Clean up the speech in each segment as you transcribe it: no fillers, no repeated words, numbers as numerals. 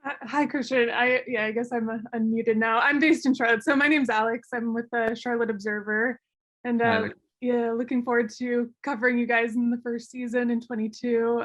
Hi, Christian. I guess I'm unmuted now. I'm based in Charlotte. So my name's Alex. I'm with the Charlotte Observer. And yeah, looking forward to covering you guys in the first season in 22.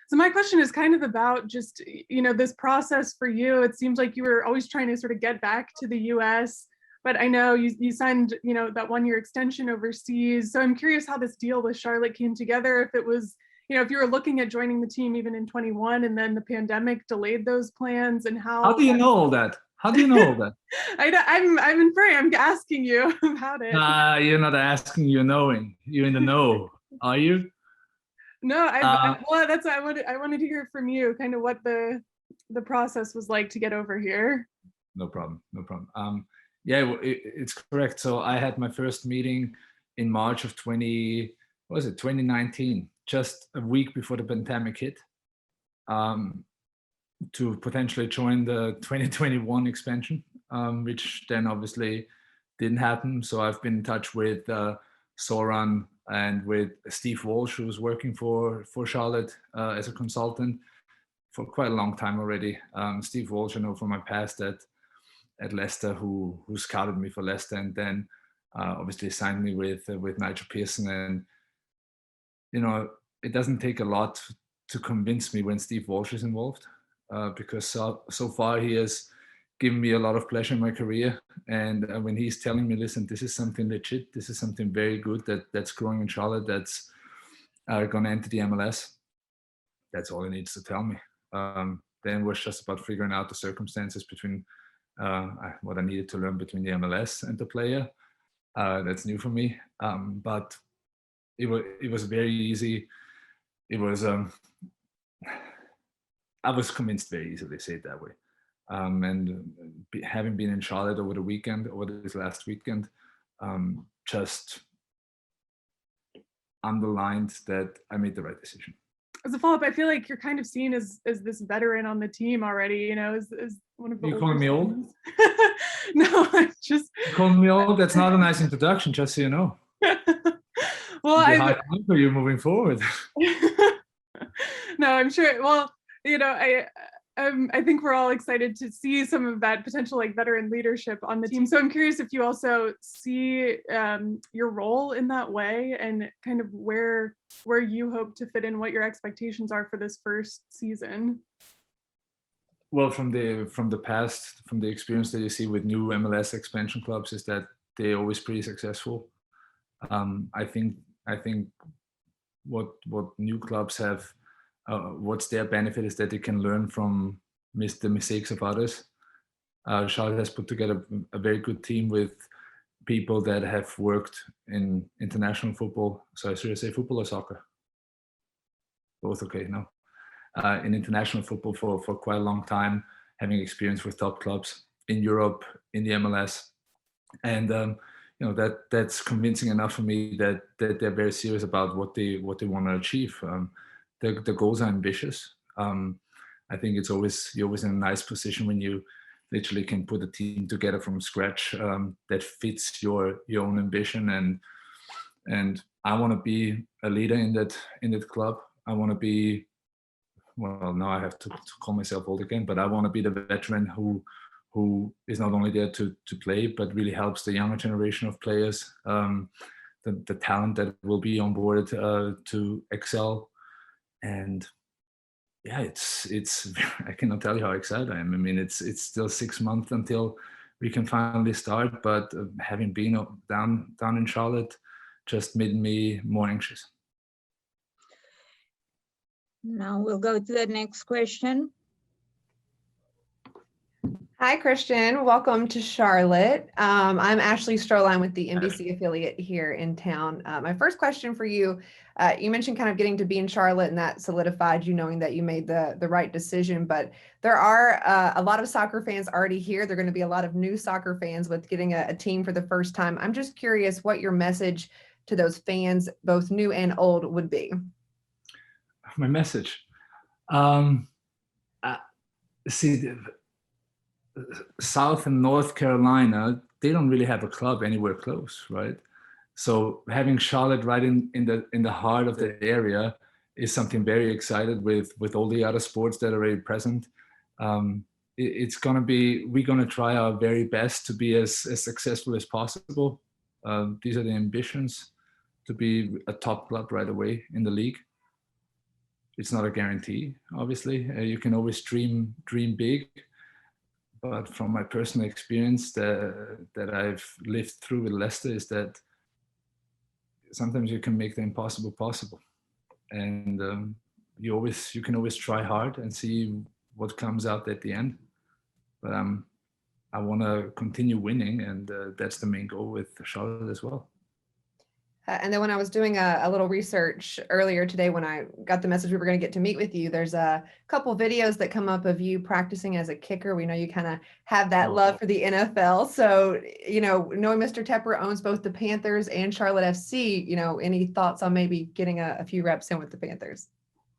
So my question is kind of about just, this process for you. It seems like you were always trying to sort of get back to the US, but I know you signed, that 1-year extension overseas. So I'm curious how this deal with Charlotte came together, if it was, if you were looking at joining the team even in 21 and then the pandemic delayed those plans, and How do you know all that? How do you know all that? I'm inferring, I'm asking you about it. You're not asking, you're knowing. You're in the know, are you? No, well, that's I wanted to hear from you, kind of what the process was like to get over here. No problem. Yeah, it's correct. So I had my first meeting in March of 2019, just a week before the pandemic hit, to potentially join the 2021 expansion, which then obviously didn't happen. So I've been in touch with Soran and with Steve Walsh, who was working for Charlotte as a consultant for quite a long time already. Steve Walsh, I know from my past at Leicester, who scouted me for Leicester, and then obviously signed me with Nigel Pearson. And it doesn't take a lot to convince me when Steve Walsh is involved, because so far he has given me a lot of pleasure in my career. And when he's telling me, listen, this is something legit, this is something very good that's growing in Charlotte, that's going to enter the MLS, that's all he needs to tell me. Then it was just about figuring out the circumstances between what I needed to learn between the MLS and the player. That's new for me, but it was very easy. It was I was convinced very easily, say it that way. And having been in Charlotte over this last weekend, just underlined that I made the right decision. As a follow-up, I feel like you're kind of seen as this veteran on the team already, as one of the. You calling me old? No, I'm just. You calling me old? That's not a nice introduction, just so you know. Well, high time for you moving forward. No, I'm sure. Well, I think we're all excited to see some of that potential veteran leadership on the team. So I'm curious if you also see your role in that way, and kind of where you hope to fit in, what your expectations are for this first season. Well, from the past, from the experience that you see with new MLS expansion clubs, is that they're always pretty successful. I think what new clubs have, what's their benefit is that they can learn from the mistakes of others. Charlotte has put together a very good team with people that have worked in international football. So should I say football or soccer? Both okay, no? In international football for quite a long time, having experience with top clubs in Europe, in the MLS. And that's convincing enough for me that they're very serious about what they want to achieve. The goals are ambitious. I think you're always in a nice position when you literally can put a team together from scratch that fits your own ambition. And I want to be a leader in that club. I want to be, well, now I have to call myself old again, but I want to be the veteran who is not only there to play, but really helps the younger generation of players, the talent that will be on board to excel. And yeah, it's I cannot tell you how excited I am. I mean, it's still 6 months until we can finally start, but having been down in Charlotte just made me more anxious. Now we'll go to the next question. Hi, Christian. Welcome to Charlotte. I'm Ashley Stroline with the NBC affiliate here in town. My first question for you, you mentioned kind of getting to be in Charlotte, and that solidified you knowing that you made the right decision. But there are a lot of soccer fans already here. There are going to be a lot of new soccer fans with getting a team for the first time. I'm just curious what your message to those fans, both new and old, would be. My message? See, South and North Carolina, they don't really have a club anywhere close, right? So having Charlotte right in the heart of the area is something very excited with all the other sports that are already present. It's gonna be, we're gonna try our very best to be as successful as possible. These are the ambitions, to be a top club right away in the league. It's not a guarantee, obviously. You can always dream big, but from my personal experience that I've lived through with Leicester is that sometimes you can make the impossible possible, and you can always try hard and see what comes out at the end. But I want to continue winning, and that's the main goal with Charlotte as well. And then when I was doing a little research earlier today, when I got the message we were going to get to meet with you, there's a couple videos that come up of you practicing as a kicker. We know you kind of have that love for the NFL. So, knowing Mr. Tepper owns both the Panthers and Charlotte FC, any thoughts on maybe getting a few reps in with the Panthers?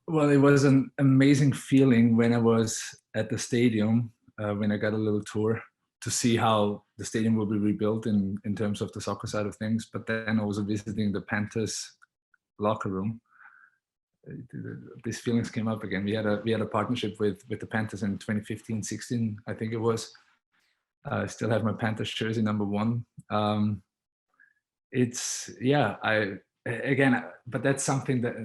Well, it was an amazing feeling when I was at the stadium, when I got a little tour, to see how the stadium will be rebuilt in terms of the soccer side of things, but then also visiting the Panthers locker room. These feelings came up again. We had a partnership with the Panthers in 2015-16, I think it was. I still have my Panthers jersey #1. But that's something that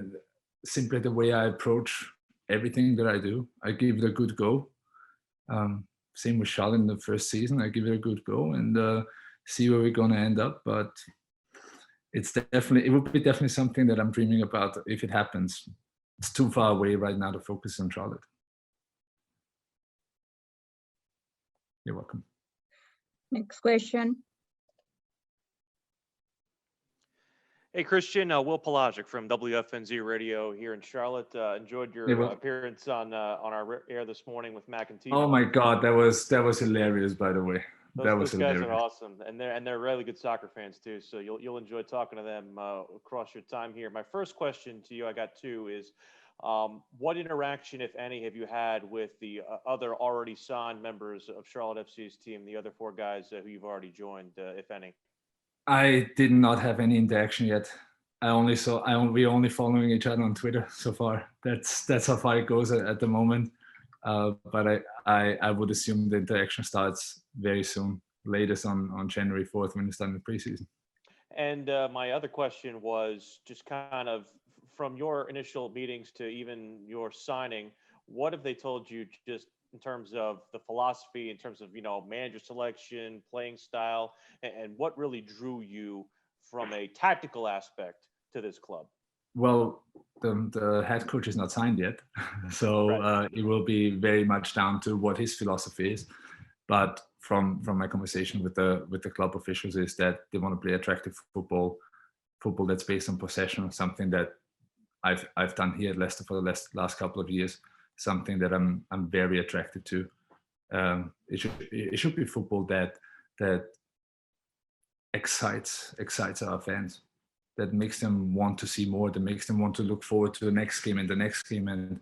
simply the way I approach everything that I do. I give it a good go. Same with Charlotte in the first season. I give it a good go and see where we're going to end up. But it would be definitely something that I'm dreaming about if it happens. It's too far away right now to focus on Charlotte. You're welcome. Next question. Hey, Christian, Will Pelagic from WFNZ Radio here in Charlotte. Enjoyed your appearance on our air this morning with Mac and T. Oh my God, that was hilarious, by the way. Those guys are awesome, and they're really good soccer fans too. So you'll enjoy talking to them across your time here. My first question to you, I got two, is what interaction, if any, have you had with the other already signed members of Charlotte FC's team, the other 4 guys who you've already joined, if any? I did not have any interaction yet. We're only following each other on Twitter so far. That's how far it goes at the moment. But I would assume the interaction starts very soon, latest on January 4th when we start the preseason. And my other question was just kind of from your initial meetings to even your signing, what have they told you just in terms of the philosophy, in terms of, manager selection, playing style, and what really drew you from a tactical aspect to this club? Well, the head coach is not signed yet, so right. It will be very much down to what his philosophy is. But from my conversation with the club officials is that they want to play attractive football that's based on possession, something that I've done here at Leicester for the last couple of years, something that I'm very attracted to. It should be football that excites our fans, that makes them want to see more, that makes them want to look forward to the next game and the next game. And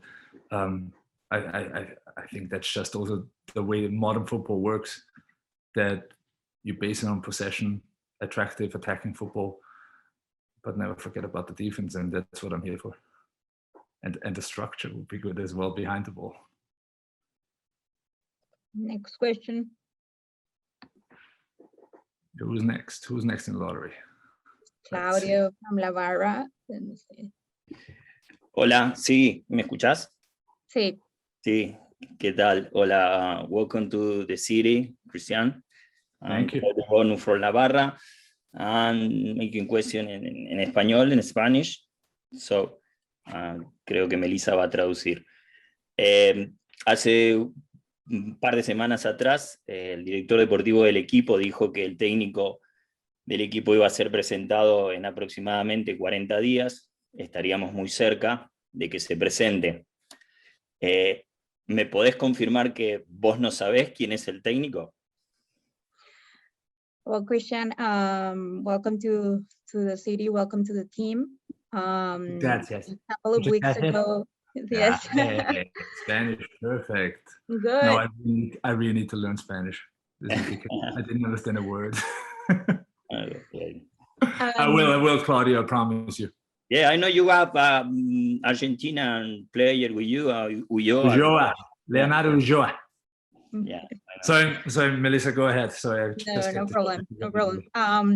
I think that's just also the way modern football works, that you base it on possession, attractive, attacking football, but never forget about the defense, and that's what I'm here for. And the structure will be good as well behind the ball. Next question. Who's next? Who's next in the lottery? Claudio from La Barra. Hola, sí, ¿me escuchás? Sí. Sí, ¿qué tal? Hola, welcome to the city, Christian. Thank you. I'm from La Barra and making question en español, en Spanish. So, creo que Melissa va a traducir. Hace un par de semanas atrás, el director deportivo del equipo dijo que el técnico del equipo iba a ser presentado en aproximadamente 40 días. Estaríamos muy cerca de que se presente. ¿Me podés confirmar que vos no sabés quién es el técnico? Well, Christian, welcome to the city. Welcome to the team. Gracias. A couple of weeks ago. Yes. Spanish, perfect. Good. No, I really need to learn Spanish. I didn't understand a word. Okay. I will, Claudio, I promise you. Yeah, I know you have Argentinian player with you, Ulloa. Leonardo Ulloa. Yeah. Sorry, Melissa, go ahead. Sorry. No problem.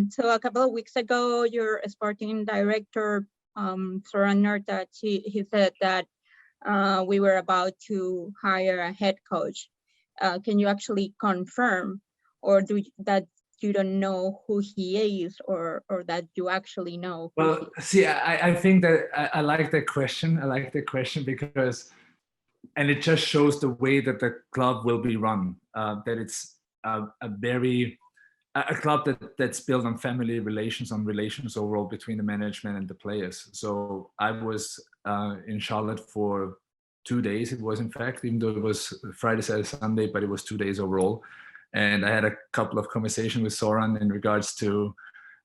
So a couple of weeks ago, your sporting director, Soran Nurtac, he said that we were about to hire a head coach. Can you actually confirm, or that you don't know who he is, or that you actually know? Well, see, I think that I like that question. I like that question because, and it just shows the way that the club will be run. That it's a club that's built on family relations, on relations overall between the management and the players. So I was in Charlotte for 2 days. It was, in fact, even though it was Friday, Saturday, Sunday, but it was 2 days overall. And I had a couple of conversations with Soran in regards to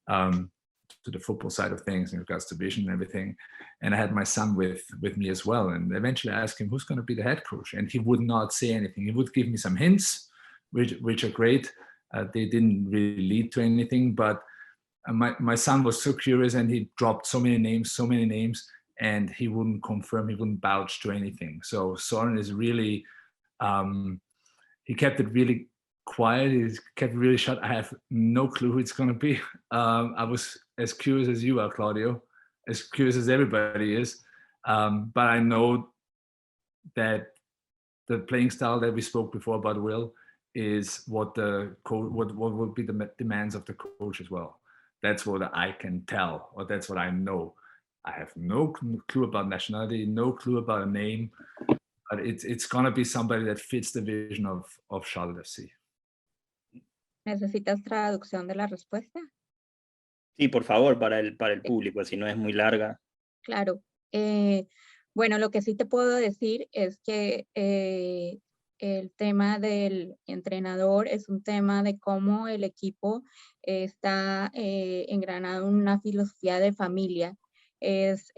the football side of things, in regards to vision and everything. And I had my son with me as well. And eventually I asked him, who's going to be the head coach? And he would not say anything. He would give me some hints, which are great. They didn't really lead to anything, but my son was so curious, and he dropped so many names, and he wouldn't confirm, he wouldn't vouch to anything. So Soren is really, he kept it really quiet, he kept it really shut. I have no clue who it's going to be. I was as curious as you are, Claudio, as curious as everybody is. But I know that the playing style that we spoke before about Will is what will be the demands of the coach as well. That's what I can tell, or that's what I know. I have no clue about nationality, no clue about a name, but it's gonna be somebody that fits the vision of Charlotte FC. ¿Necesitas traducción de la respuesta? Sí, por favor, para el público, si no es muy larga. Claro. Bueno, lo que sí te puedo decir es que el tema del entrenador es un tema de cómo el equipo está engranado en una filosofía de familia. Es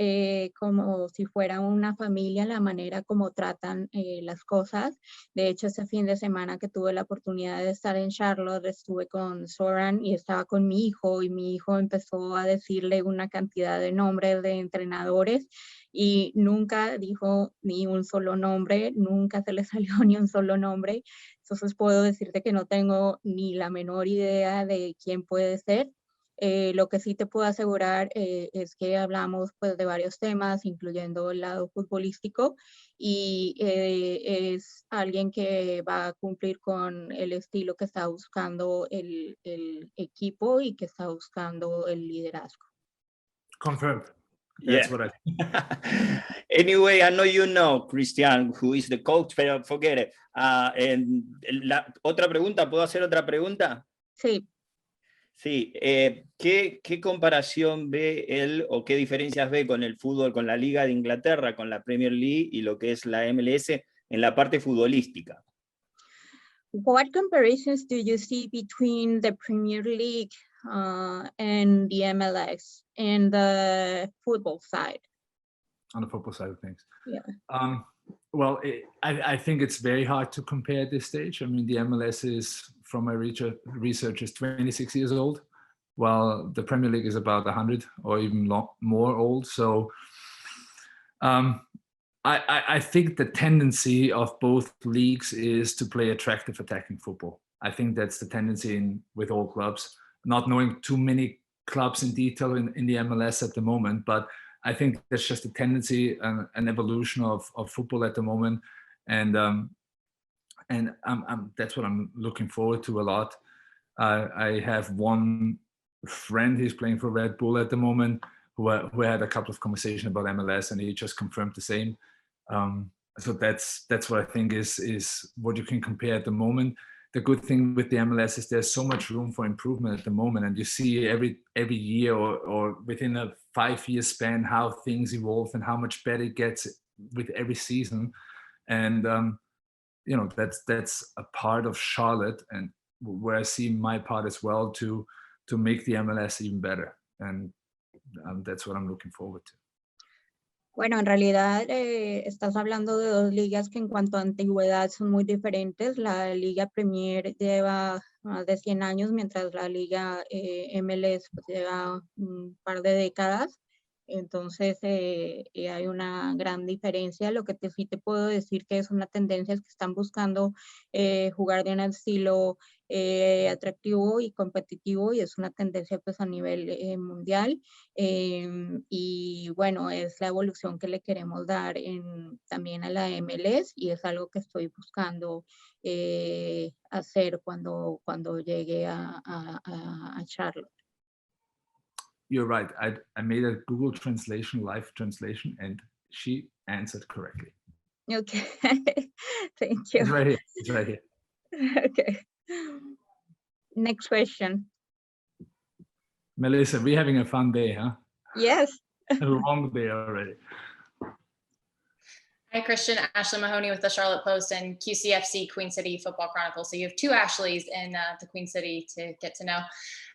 como si fuera una familia la manera como tratan las cosas. De hecho, ese fin de semana que tuve la oportunidad de estar en Charlotte, estuve con Soran y estaba con mi hijo, y mi hijo empezó a decirle una cantidad de nombres de entrenadores y nunca dijo ni un solo nombre, nunca se le salió ni un solo nombre. Entonces puedo decirte que no tengo ni la menor idea de quién puede ser. Lo que sí te puedo asegurar es que hablamos pues, de varios temas, incluyendo el lado futbolístico, y es alguien que va a cumplir con el estilo que está buscando el equipo y que está buscando el liderazgo. Confirmed. That's what Anyway, I know you know, Christian, who is the coach, pero forget it. ¿Otra pregunta? ¿Puedo hacer otra pregunta? Sí. Sí, ¿qué comparación ve él o qué diferencias ve con el fútbol, con la Liga de Inglaterra, con la Premier League y lo que es la MLS en la parte futbolística? What comparisons do you see between the Premier League and the MLS and the football side? On the football side of things. Yeah. Well, I think it's very hard to compare at this stage. I mean, the MLS is, from my research, is 26 years old, while the Premier League is about 100 or even more old. So I think the tendency of both leagues is to play attractive attacking football. I think that's the tendency with all clubs. Not knowing too many clubs in detail in the MLS at the moment, but I think that's just a tendency and an evolution of football at the moment, and that's what I'm looking forward to a lot. I have one friend who's playing for Red Bull at the moment who had a couple of conversations about MLS, and he just confirmed the same. So that's what I think is what you can compare at the moment. The good thing with the MLS is there's so much room for improvement at the moment, and you see every year or within a 5-year span how things evolve and how much better it gets with every season. And you know, that's a part of Charlotte, and where I see my part as well to make the MLS even better, and that's what I'm looking forward to. Bueno, en realidad estás hablando de dos ligas que en cuanto a antigüedad son muy diferentes. La Liga Premier lleva más de 100 años, mientras la Liga MLS pues, lleva un par de décadas. Entonces, hay una gran diferencia. Lo que sí te puedo decir que es una tendencia es que están buscando jugar de un estilo atractivo y competitivo, y es una tendencia pues a nivel mundial. Y bueno, es la evolución que le queremos dar también a la MLS, y es algo que estoy buscando hacer cuando llegue a Charlotte. You're right. I made a Google translation, live translation, and she answered correctly. Okay, thank you. It's right here. It's right here. Okay. Next question. Melissa, we're having a fun day, huh? Yes. A long day already. Hi, Christian. Ashley Mahoney with the Charlotte Post and QCFC Queen City Football Chronicle. So you have two Ashleys in the Queen City to get to know.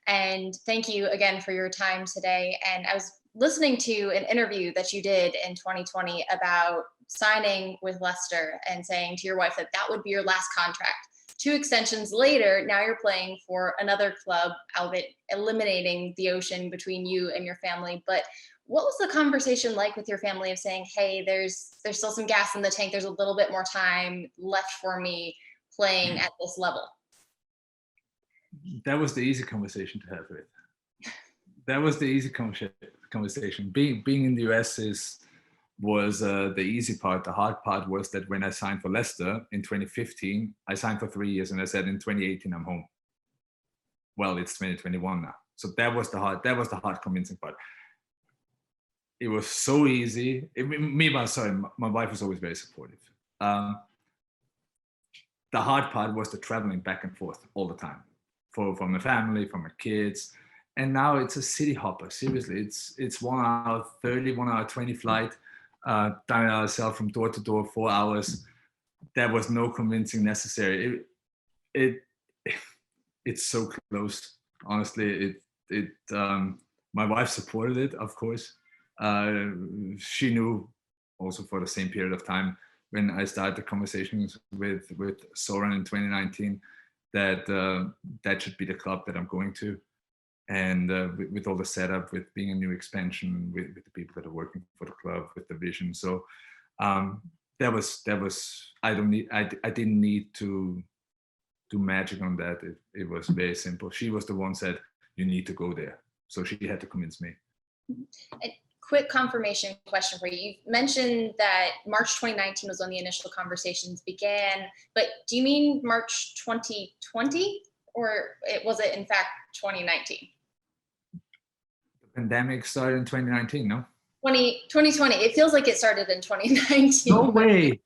And thank you again for your time today. And I was listening to an interview that you did in 2020 about signing with Leicester and saying to your wife that that would be your last contract. 2 extensions later, now you're playing for another club, albeit eliminating the ocean between you and your family. But what was the conversation like with your family of saying, hey, there's still some gas in the tank, there's a little bit more time left for me playing at this level? That was the easy conversation to have with. That was the easy conversation. Being in the US was the easy part. The hard part was that when I signed for Leicester in 2015, I signed for 3 years, and I said in 2018 I'm home. Well, it's 2021 now, so that was the hard convincing part. It was so easy. My wife was always very supportive. The hard part was the traveling back and forth all the time for my family, for my kids. And now it's a city hopper. Seriously, it's 1 hour 30, 1 hour 20 flight, down ourselves from door to door, 4 hours. There was no convincing necessary. It's so close. Honestly, my wife supported it, of course. She knew also for the same period of time when I started the conversations with Soren in 2019 that that should be the club that I'm going to. And with all the setup, with being a new expansion, with the people that are working for the club, with the vision. So that was I didn't need to do magic on that. It was very simple. She was the one said, you need to go there. So she had to convince me. A quick confirmation question for you. You mentioned that March 2019 was when the initial conversations began, but do you mean March 2020, or was it in fact 2019? The pandemic started in 2019, no? 2020. It feels like it started in 2019. No way.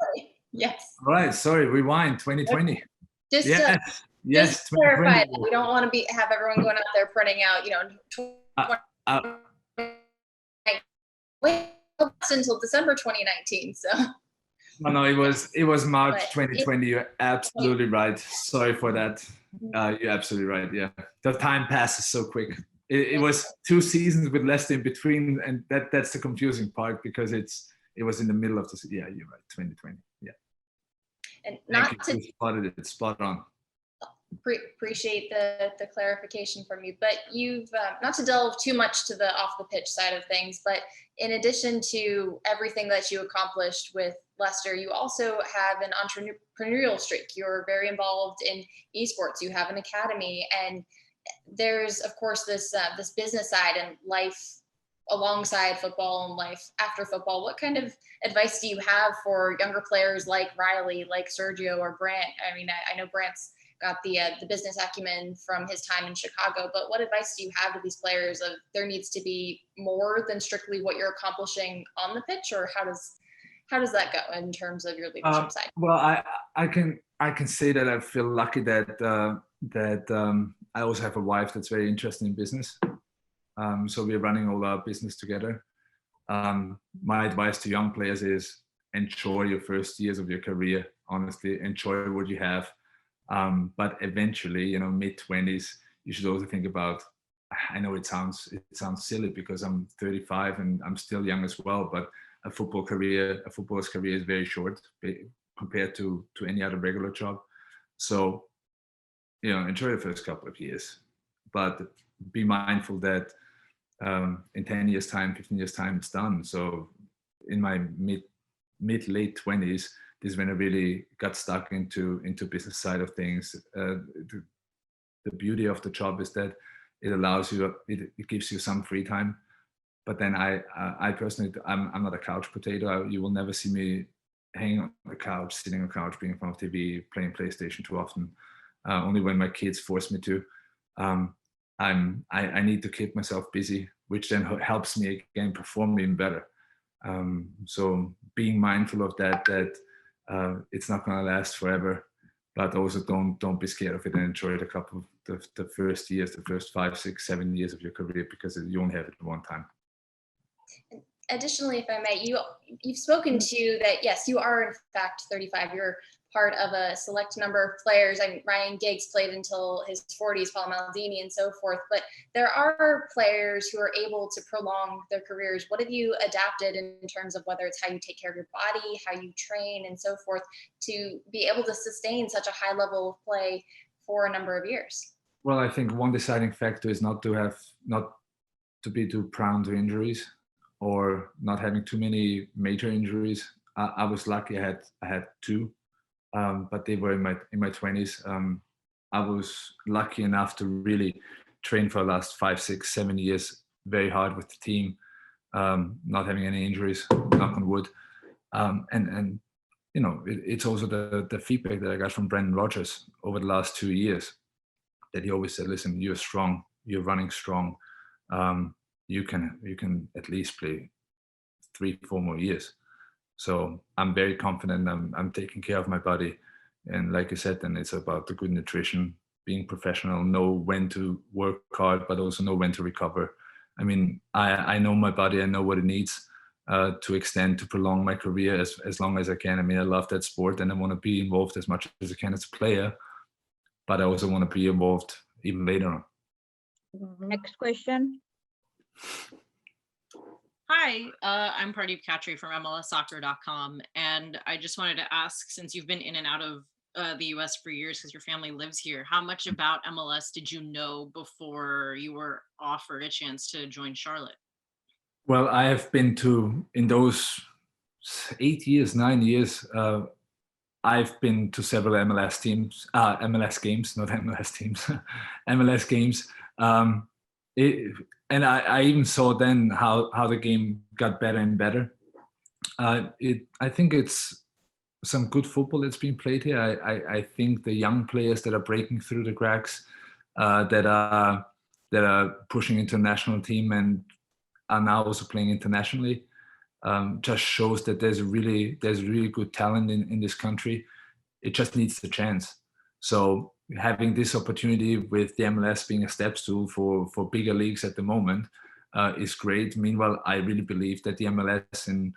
Yes. All right, sorry, rewind, 2020. Just Yes, to clarify that we don't want to have everyone going out there printing out, wait until December 2019. So no, it was March 2020. You're absolutely right. Sorry for that. You're absolutely right. Yeah, the time passes so quick. It was 2 seasons with Leicester in between, and that's the confusing part because it was in the middle of the. Yeah, you're right. 2020. Yeah. And you spotted it. Spot on. Appreciate the clarification from you, but you've not to delve too much to the off the pitch side of things, but in addition to everything that you accomplished with Leicester, you also have an entrepreneurial streak. You're very involved in esports. You have an academy, and there's of course this business side and life alongside football and life after football. What kind of advice do you have for younger players like Riley, like Sergio, or Brant? I mean, I know Brant's got the business acumen from his time in Chicago, but what advice do you have to these players of there needs to be more than strictly what you're accomplishing on the pitch, or how does that go in terms of your leadership side? Well, I can say that I feel lucky that I also have a wife that's very interested in business. So we're running all our business together. My advice to young players is enjoy your first years of your career. Honestly, enjoy what you have. But eventually, mid-20s, you should also think about, I know it sounds silly because I'm 35 and I'm still young as well, but a footballer's career is very short compared to any other regular job. So, enjoy the first couple of years, but be mindful that in 10 years time, 15 years time, it's done. So in my late 20s, this is when I really got stuck into business side of things. The beauty of the job is that it allows you, it gives you some free time. But then I personally, I'm not a couch potato. You will never see me hanging on the couch, sitting on the couch, being in front of TV, playing PlayStation too often. Only when my kids force me to. I need to keep myself busy, which then helps me again perform even better. So being mindful of that it's not going to last forever, but also don't be scared of it and enjoy it a couple of the first years, the first 5, 6, 7 years of your career, because you only have it one time. Additionally, if I may, you've spoken to that, yes, you are in fact 35. You're part of a select number of players. I mean, Ryan Giggs played until his 40s, Paul Maldini and so forth, but there are players who are able to prolong their careers. What have you adapted in terms of whether it's how you take care of your body, how you train and so forth, to be able to sustain such a high level of play for a number of years? Well, I think one deciding factor is not to be too prone to injuries, or not having too many major injuries. I was lucky. I had 2, but they were in my 20s. I was lucky enough to really train for the last 5, 6, 7 years very hard with the team, not having any injuries, knock on wood. And you know, it's also the feedback that I got from Brendan Rodgers over the last 2 years, that he always said, listen, you're strong, you're running strong. You can at least play 3, 4 more years. So I'm very confident. I'm taking care of my body, and like I said, then it's about the good nutrition, being professional, know when to work hard, but also know when to recover. I mean, I know my body. I know what it needs to extend, to prolong my career as long as I can. I mean, I love that sport, and I want to be involved as much as I can as a player, but I also want to be involved even later on. Next question. Hi, I'm Pardeep Khatri from MLSsoccer.com, and I just wanted to ask, since you've been in and out of the US for years because your family lives here, how much about MLS did you know before you were offered a chance to join Charlotte? Well, I have been in those 8 years, 9 years, I've been to several MLS games, not MLS teams, MLS games. And I even saw then how the game got better and better. I think it's some good football that's being played here. I think the young players that are breaking through the cracks, that are pushing into the national team and are now also playing internationally, just shows that there's really good talent in this country. It just needs the chance. So having this opportunity with the MLS being a step stool for bigger leagues at the moment is great. Meanwhile, I really believe that the MLS, and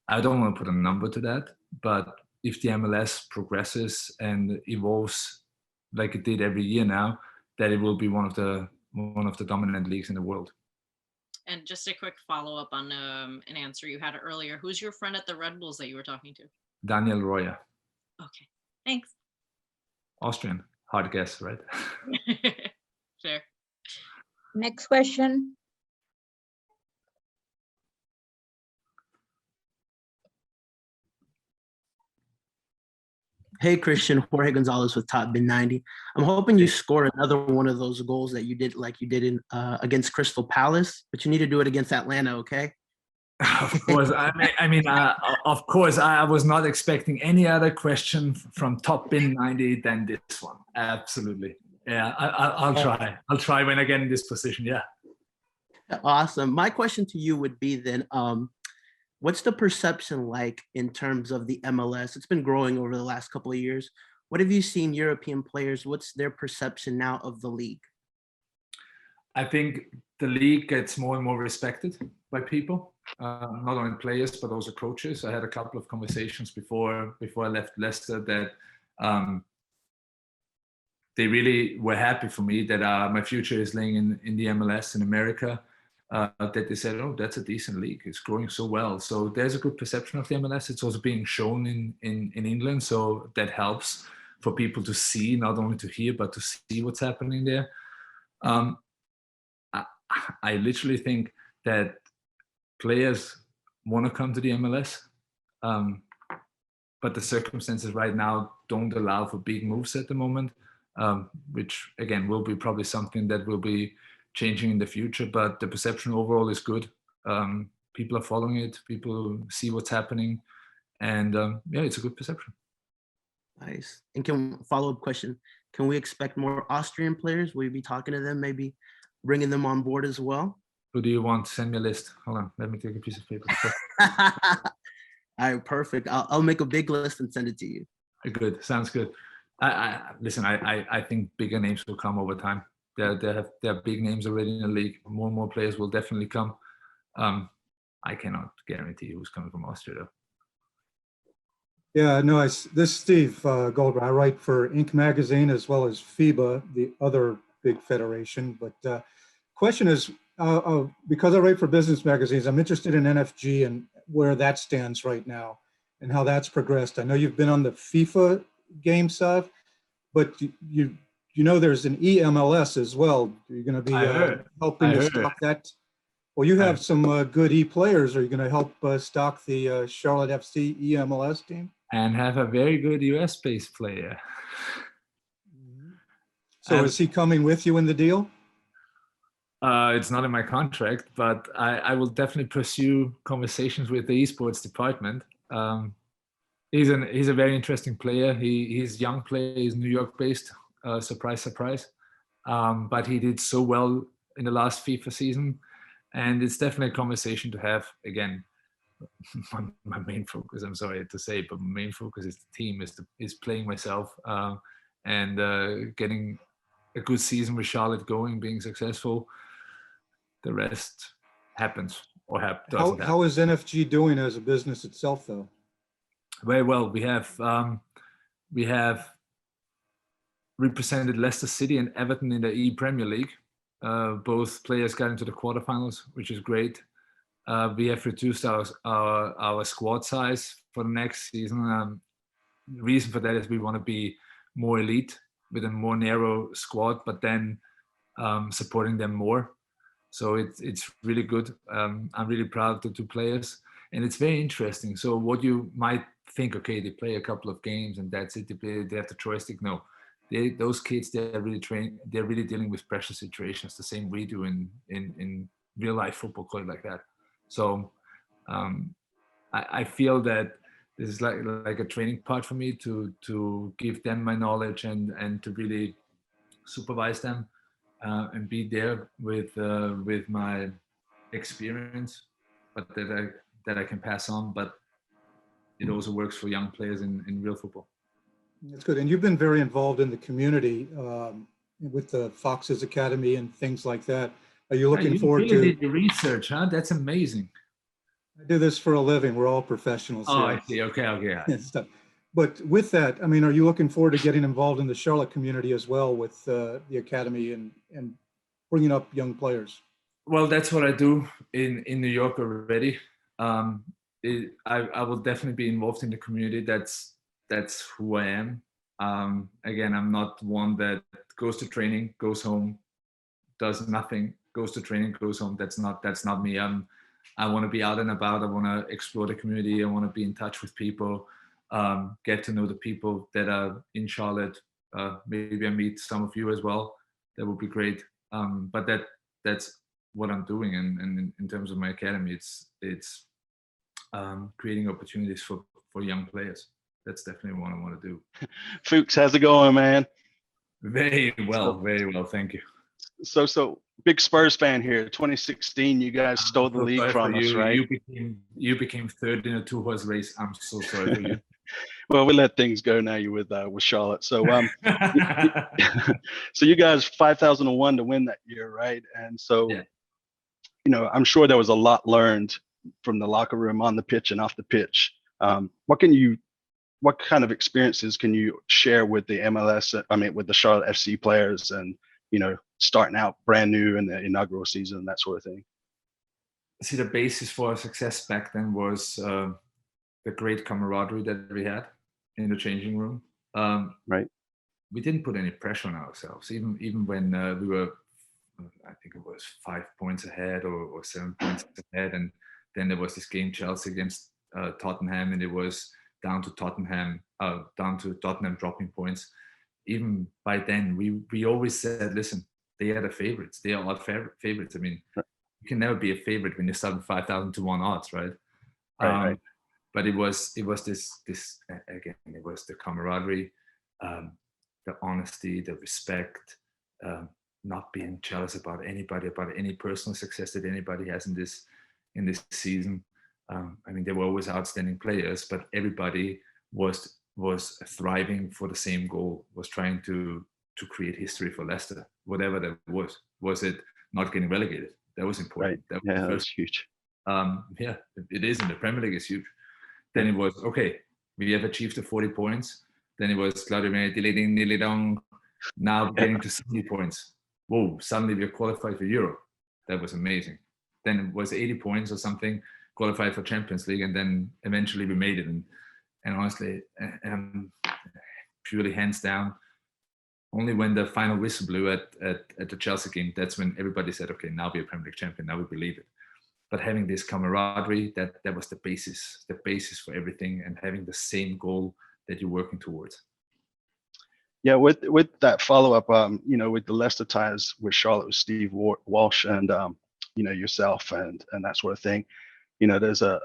I don't want to put a number to that, but if the MLS progresses and evolves like it did every year now, that it will be one of the dominant leagues in the world. And just a quick follow-up on an answer you had earlier. Who's your friend at the Red Bulls that you were talking to? Daniel Roya. Okay, thanks. Austrian. Hard guess, right? Sure. Next question. Hey, Christian, Jorge Gonzalez with Top Bin 90. I'm hoping you score another one of those goals that you did like you did in against Crystal Palace, but you need to do it against Atlanta, okay? Of course. Of course, I was not expecting any other question from Top Bin 90 than this one. Absolutely. Yeah, I'll try. I'll try when I get in this position. Yeah. Awesome. My question to you would be then, what's the perception like in terms of the MLS? It's been growing over the last couple of years. What have you seen European players? What's their perception now of the league? I think the league gets more and more respected by people, not only players, but also coaches. I had a couple of conversations before I left Leicester that they really were happy for me that my future is laying in the MLS in America. That they said, oh, that's a decent league. It's growing so well. So there's a good perception of the MLS. It's also being shown in England. So that helps for people to see, not only to hear, but to see what's happening there. I literally think that players want to come to the MLS, but the circumstances right now don't allow for big moves at the moment, which again will be probably something that will be changing in the future. But the perception overall is good. People are following it. People see what's happening, and yeah, it's a good perception. Nice. And follow-up question, can we expect more Austrian players? Will you be talking to them, maybe bringing them on board as well? Who do you want? Send me a list. Hold on, let me take a piece of paper. All right, perfect. I'll make a big list and send it to you. Good, sounds good. Listen, I think bigger names will come over time. There are big names already in the league. More and more players will definitely come. I cannot guarantee who's coming from Austria though. Yeah, no, this is Steve Goldberg. I write for Inc. magazine as well as FIBA, the other big federation. But question is, because I write for business magazines, I'm interested in NFG and where that stands right now and how that's progressed. I know you've been on the FIFA game side, but you know there's an EMLS as well. You're going to be helping to stock that. Well, you have some good E players. Are you going to help stock the Charlotte FC EMLS team? And have a very good US-based player. So is he coming with you in the deal? It's not in my contract, but I will definitely pursue conversations with the esports department. He's a very interesting player. He's a young player. He's New York-based. Surprise, surprise. But he did so well in the last FIFA season, and it's definitely a conversation to have. Again, my main focus, I'm sorry to say, but my main focus is the team, is playing myself, and getting a good season with Charlotte going, being successful. The rest happens or doesn't happen. How is NFG doing as a business itself, though? Very well. We have represented Leicester City and Everton in the E-Premier League. Both players got into the quarterfinals, which is great. We have reduced our squad size for the next season. The reason for that is we want to be more elite with a more narrow squad, but then supporting them more. So it's really good. I'm really proud of the two players, and it's very interesting. So what you might think, okay, they play a couple of games and that's it. They have the joystick. No, those kids, they're really trained. They're really dealing with pressure situations, the same we do in real life football, call it like that. So I feel that this is like a training part for me to give them my knowledge and to really supervise them and be there with my experience, but that I can pass on. But it also works for young players in real football. That's good. And you've been very involved in the community with the Fox's Academy and things like that. Are you looking forward to? You did your research, huh? That's amazing. I do this for a living. We're all professionals. Oh, here. I see. Okay. But with that, I mean, are you looking forward to getting involved in the Charlotte community as well with the academy and bringing up young players? Well, that's what I do in New York already. I will definitely be involved in the community. That's who I am. Again, I'm not one that goes to training, goes home, does nothing, goes to training, goes home. That's not me. I want to be out and about. I want to explore the community. I want to be in touch with people, get to know the people that are in Charlotte. Maybe I meet some of you as well. That would be great. But that's what I'm doing. And in terms of my academy, it's creating opportunities for young players. That's definitely what I want to do. Fuchs, how's it going, man? Very well. Thank you. So big Spurs fan here. 2016, you guys stole the league from us, right? You became third in a 2-horse race. I'm so sorry for you. Well, we let things go now. You're with Charlotte. So so you guys 5,001 to win that year, right? And so, yeah. You know, I'm sure there was a lot learned from the locker room, on the pitch, and off the pitch. What kind of experiences can you share with the MLS? I mean, with the Charlotte FC players, and starting out brand new in the inaugural season, that sort of thing. See, the basis for our success back then was the great camaraderie that we had in the changing room. Right. We didn't put any pressure on ourselves, even when we were I think it was 5 points ahead or 7 points ahead, and then there was this game Chelsea against Tottenham, and it was down to Tottenham dropping points. Even by then, we always said, listen, they are the favorites. They are our favorites. I mean, you can never be a favorite when you start with 5,000 to 1 odds, right? Right. But it was this again. It was the camaraderie, the honesty, the respect, not being jealous about anybody, about any personal success that anybody has in this season. I mean, they were always outstanding players, but everybody was thriving for the same goal, was trying to create history for Leicester, whatever that was. Was it not getting relegated? That was important. Right. That was Yeah, the that's first. huge. Yeah, it is in the Premier League. It's huge. Then it was, okay, we have achieved the 40 points. Then it was now getting to 70 points. Whoa, suddenly we're qualified for Europe. That was amazing. Then it was 80 points or something, qualified for Champions League, and then eventually we made it. And honestly, purely hands down, only when the final whistle blew at the Chelsea game, that's when everybody said, okay, now we're Premier League champion, now we believe it. But having this camaraderie, that was the basis for everything, and having the same goal that you're working towards. Yeah, with that follow up, with the Leicester ties with Charlotte, with Steve Walsh, and yourself, and that sort of thing. There's a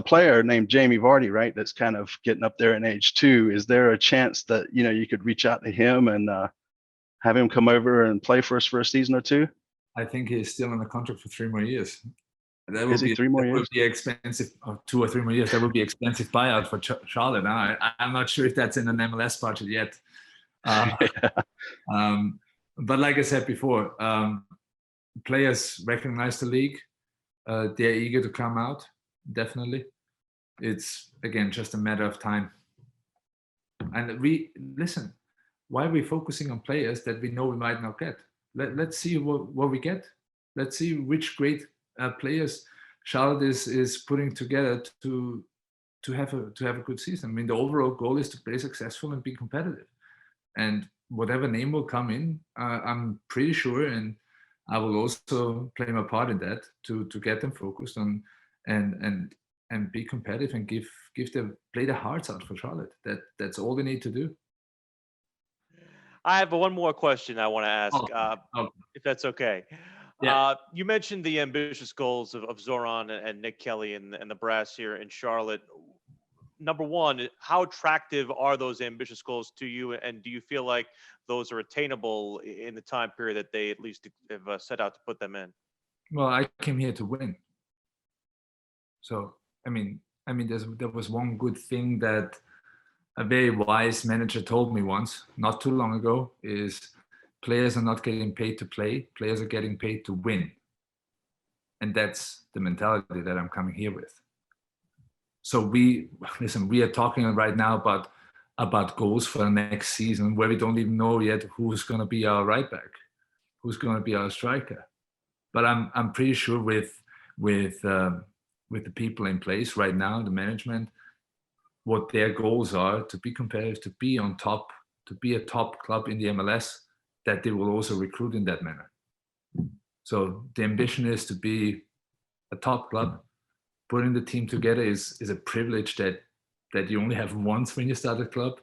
player named Jamie Vardy, right? That's kind of getting up there in age too. Is there a chance that you could reach out to him and have him come over and play for us for a season or two? I think he's still on a contract for 3 more years. That would Is he 3 more years? Would be expensive, 2 or 3 more years. That would be expensive buyout for Charlotte. Now, I'm not sure if that's in an MLS budget yet. But like I said before, players recognize the league. They're eager to come out. Definitely, it's again just a matter of time. And listen. Why are we focusing on players that we know we might not get? Let's see what we get. Let's see which great players Charlotte is putting together to have a good season. I mean, the overall goal is to play successful and be competitive. And whatever name will come in, I'm pretty sure, and I will also play my part in that to get them focused on and be competitive and play their hearts out for Charlotte. That's all they need to do. I have one more question I want to ask, if that's okay. Yeah. You mentioned the ambitious goals of Zoran and Nick Kelly and the brass here in Charlotte. Number one, how attractive are those ambitious goals to you? And do you feel like those are attainable in the time period that they at least have set out to put them in? Well, I came here to win. So, I mean, there was one good thing that a very wise manager told me once, not too long ago, is players are not getting paid to play, players are getting paid to win. And that's the mentality that I'm coming here with. So we are talking right now about goals for the next season where we don't even know yet who's going to be our right back, who's going to be our striker. But I'm pretty sure with the people in place right now, the management, what their goals are to be competitive, to be on top, to be a top club in the MLS, that they will also recruit in that manner. So the ambition is to be a top club. Putting the team together is a privilege that you only have once when you start a club,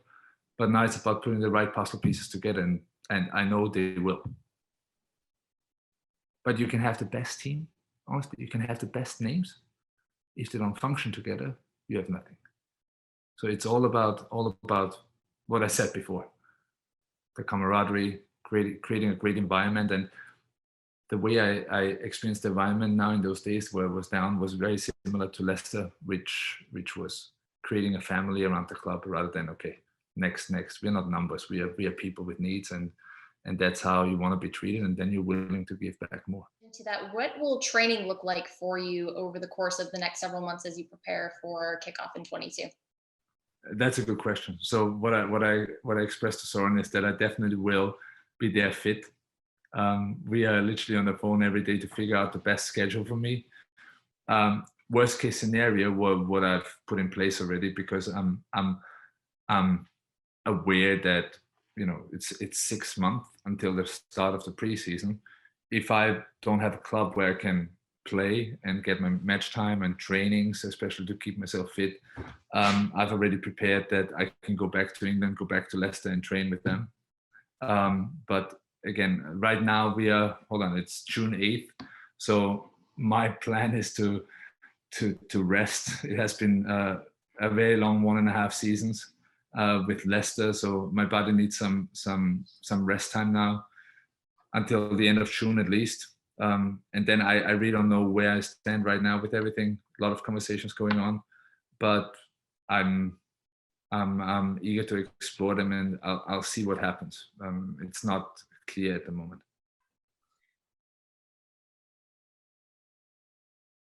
but now it's about putting the right puzzle pieces together, and I know they will. But you can have the best team, honestly, you can have the best names. If they don't function together, you have nothing. So it's all about what I said before, the camaraderie, creating a great environment. And the way I experienced the environment now in those days where I was down was very similar to Leicester, which was creating a family around the club rather than, okay, next. We're not numbers. We are people with needs, and that's how you want to be treated. And then you're willing to give back more. To that, what will training look like for you over the course of the next several months as you prepare for kickoff in 22? That's a good question. So what I expressed to Soren is that I definitely will be there fit. We are literally on the phone every day to figure out the best schedule for me. Worst case scenario, what I've put in place already, because I'm aware that it's 6 months until the start of the preseason. if I don't have a club where I can play and get my match time and trainings, especially to keep myself fit, I've already prepared that I can go back to England, go back to Leicester and train with them. But again, right now it's June 8th. So my plan is to rest. It has been a very long 1.5 seasons with Leicester. So my body needs some rest time now until the end of June at least. And then I really don't know where I stand right now with everything. A lot of conversations going on, but I'm eager to explore them, and I'll see what happens. It's not clear at the moment.